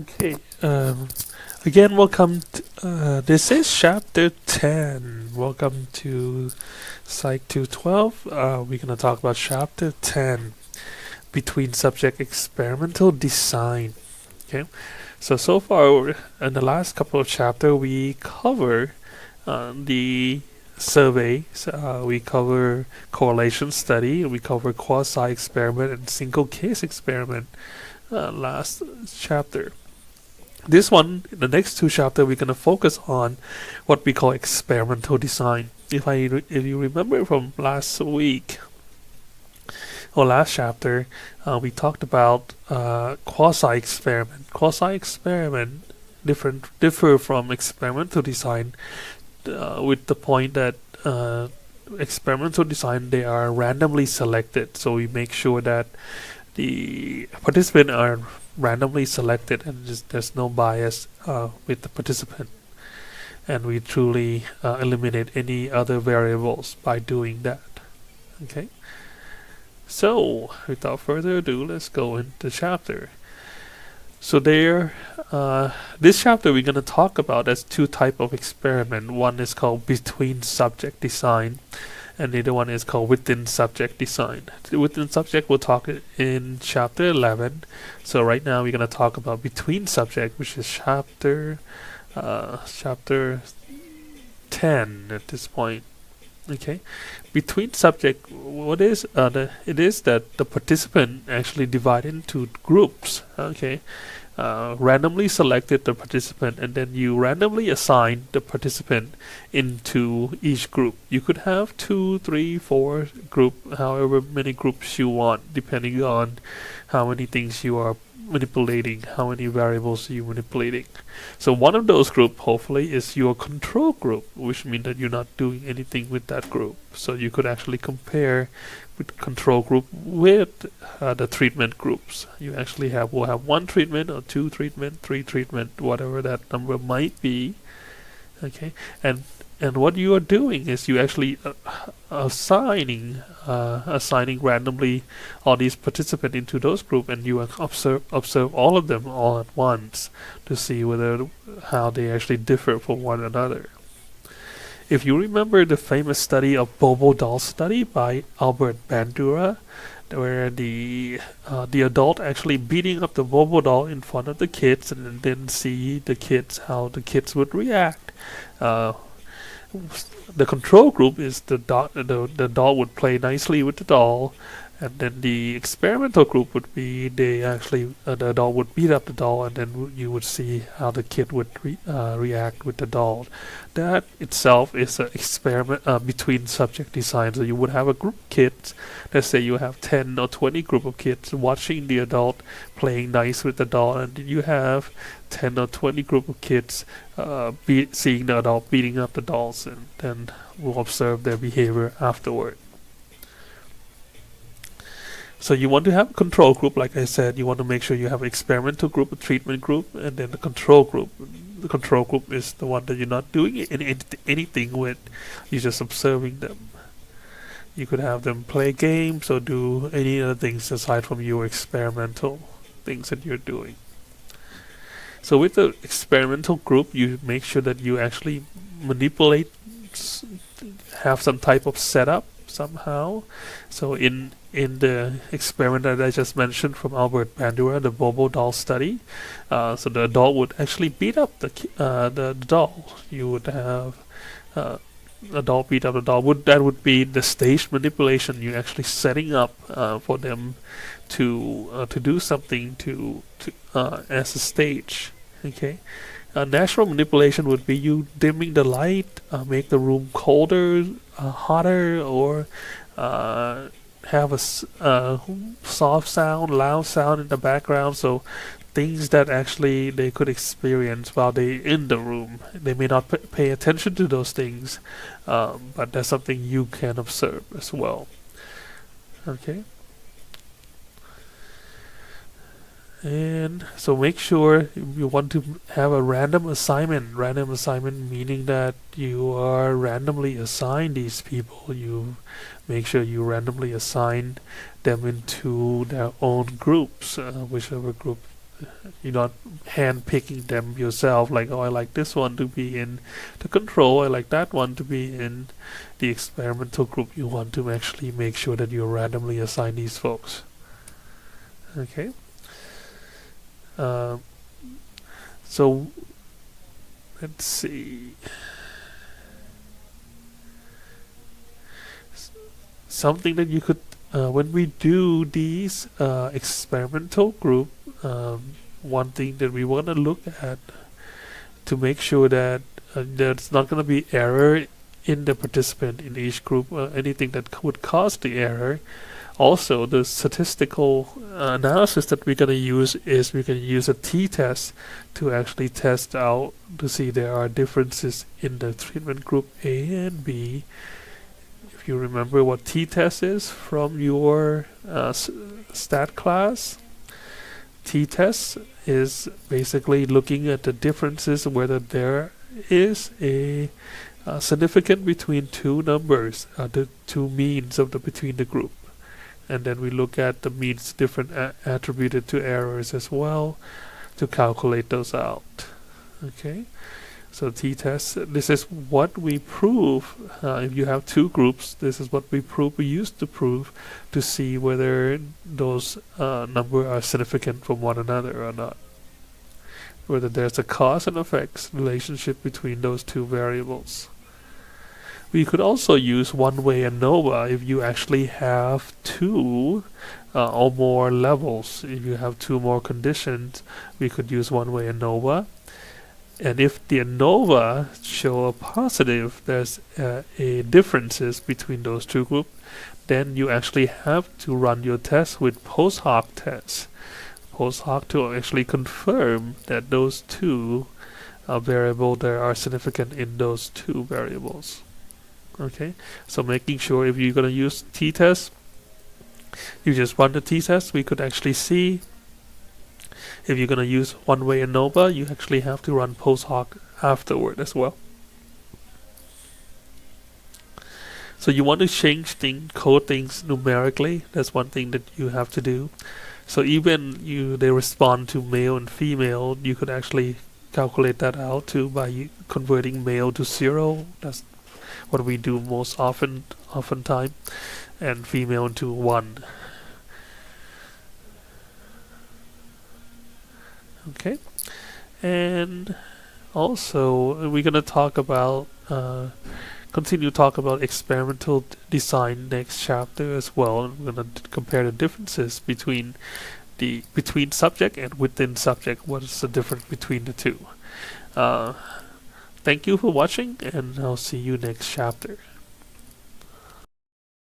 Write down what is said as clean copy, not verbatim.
Okay. Again, welcome. This is chapter 10. Welcome to Psych 212. We're going to talk about chapter 10, between subject experimental design. Okay. So far in the last couple of chapters, we cover the survey. We cover correlation study. We cover quasi experiment and single case experiment. Last chapter. This one, the next two chapters, we're gonna focus on what we call experimental design. If you remember from last week or last chapter, we talked about quasi experiment. Quasi experiment differ from experimental design with the point that experimental design, they are randomly selected. So we make sure that the participants are randomly selected and there's no bias with the participant, and we truly eliminate any other variables by doing that. Okay, so without further ado, let's go into the chapter. So this chapter we're going to talk about as two type of experiment. One is called between subject design, and the other one is called within subject design. Within subject we'll talk in chapter 11. So right now we're going to talk about between subject, which is chapter 10 at this point. Okay, between subject, what is it is that the participant actually divide into groups. Okay, randomly selected the participant, and then you randomly assign the participant into each group. You could have 2, 3, 4 group, however many groups you want, depending on how many things you are manipulating, how many variables you're manipulating. So one of those group hopefully is your control group, which means that you're not doing anything with that group. So you could actually compare with control group with the treatment groups. You actually will have 1 treatment or 2 treatment, 3 treatment, whatever that number might be. Okay, and what you are doing is you actually assigning randomly all these participants into those groups, and you observe all of them all at once to see how they actually differ from one another. If you remember the famous study of Bobo doll study by Albert Bandura, where the adult actually beating up the Bobo doll in front of the kids, and then see how the kids would react. The control group is the doll would play nicely with the doll, and then the experimental group would be the doll would beat up the doll, and then you would see how the kid would react with the doll. That itself is an experiment between subject design. So you would have a group of kids. Let's say you have 10 or 20 group of kids watching the adult playing nice with the doll, and you have 10 or 20 group of kids seeing the adult beating up the dolls, and then we'll observe their behavior afterward. So you want to have a control group, like I said. You want to make sure you have an experimental group, a treatment group, and then the control group. The control group is the one that you're not doing anything with. You're just observing them. You could have them play games or do any other things aside from your experimental things that you're doing. So with the experimental group, you make sure that you actually manipulate, have some type of setup somehow. So in the experiment that I just mentioned from Albert Bandura, the Bobo doll study, so the adult would actually beat up the doll. You would have adult beat up the doll. That would be the stage manipulation. You're actually setting up for them to do something to as a stage. Okay. Natural manipulation would be you dimming the light, make the room colder, hotter, or have a soft sound, loud sound in the background. So things that actually they could experience while they're in the room. They may not pay attention to those things, but that's something you can observe as well. Okay. And so make sure you want to have a random assignment. Random assignment meaning that you are randomly assign these people. You make sure you randomly assign them into their own groups, whichever group you're not hand picking them yourself, like, oh, I like this one to be in the control, I like that one to be in the experimental group. You want to actually make sure that you randomly assign these folks. Okay. So let's see. Something that you could, when we do these experimental group, one thing that we want to look at to make sure that there's not going to be error in the participant in each group, anything that would cause the error. Also, the statistical analysis that we're going to use is we can use a t-test to actually test out to see there are differences in the treatment group A and B. If you remember what t-test is from your stat class, t-test is basically looking at the differences, whether there is a significant between two numbers, the two means of between the group. And then we look at the means different attributed to errors as well to calculate those out. Okay, so t-test, this is what we prove. If you have two groups, this is what we used to prove to see whether those numbers are significant from one another or not. Whether there's a cause and effects relationship between those two variables. We could also use one-way ANOVA if you actually have two or more levels. If you have two more conditions, we could use one-way ANOVA. And if the ANOVA show a positive, there's a differences between those two groups, then you actually have to run your test with post hoc tests. Post hoc to actually confirm that those two variables there are significant in those two variables. Okay, so making sure if you're going to use t-test, you just run the t-test. We could actually see if you're going to use one-way ANOVA, you actually have to run post hoc afterward as well. So you want to change code things numerically. That's one thing that you have to do. So even they respond to male and female, you could actually calculate that out too by converting male to 0. That's what we do most oftentimes, and female into 1. Okay, and also we're gonna talk about continue to talk about experimental design next chapter as well, and we're gonna compare the differences between subject and within subject. What is the difference between the two? Thank you for watching, and I'll see you next chapter.